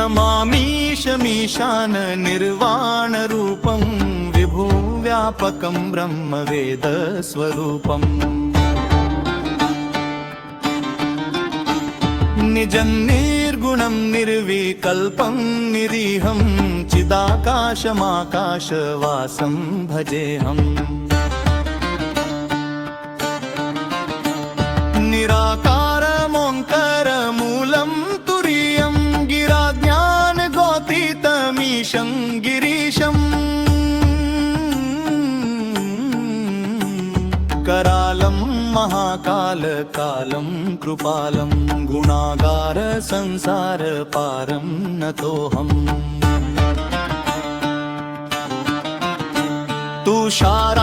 नमामीशमीशान निर्वाणरूपं विभु व्यापकं ब्रह्मवेदस्वरूपम् निजं निर्गुणं निर्विकल्पं निरीहं चिदाकाशमाकाशवासं भजेऽहम् निराकारमोङ्कारमूलं तुरीयं गिराज्ञानगोतीतमीशं गिरीशम् करालं महाकालकालं कृपालं गुणागार संसारपारं नतोऽहम्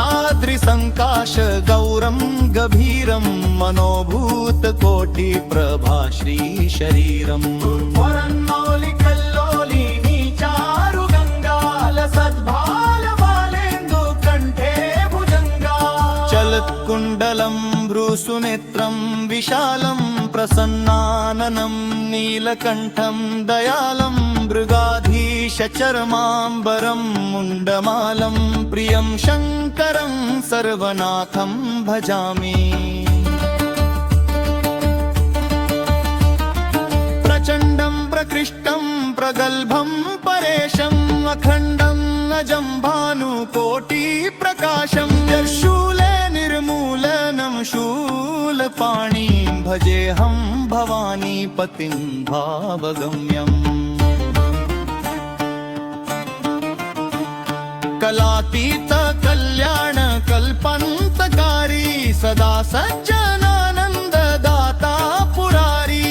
तुषाराद्रिसङ्काश गौरं गभीरं मनोभूतकोटिप्रभा श्रीशरीरम् वरन्मौलिकल्लोलिनी चारुगङ्गाल सद्भालबालेन्दुकण्ठे भुजङ्गा चलत्कुण्डलं भ्रूसुनेत्रं विशालं प्रसन्नाननं नीलकण्ठं दयालं मृगाधीशचर्माम्बरं मुण्डमालं प्रियं शङ्करं सर्वनाथं भजामि प्रचण्डं प्रकृष्टं प्रगल्भं परेशम् अखण्डं अजं भानुकोटिप्रकाशं शूले निर्मूलनं शूलपाणिं भजेऽहं भवानीपतिं भावगम्यम् कलातीत कल्याण कल्पन्तकारी सदा सज्जनानन्ददाता पुरारी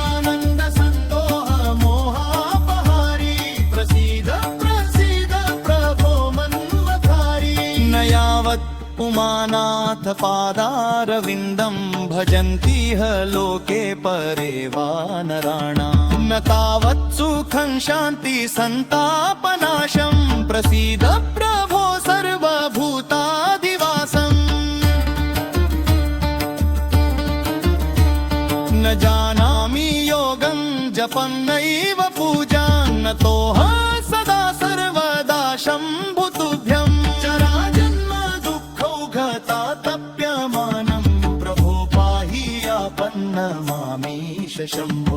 आनन्द सन्दोह मोहापहारी प्रसीद प्रसीद प्रभो मन्वधारी न यावत् उमानाथ पादारविन्दं भजन्तीह लोके परे वा नराणाम् न तावत् सुखं शान्ति सन्तापनाशं प्रसीद प्रभो सर्वभूताधिवासम् न जानामि योगं जपं नैव पूजां नतोऽहं सदा सर्वदा शम्भुतुभ्यं जराजन्म दुःखौघतातप्यमानं प्रभो पाहि आपन्नमामीश शम्भो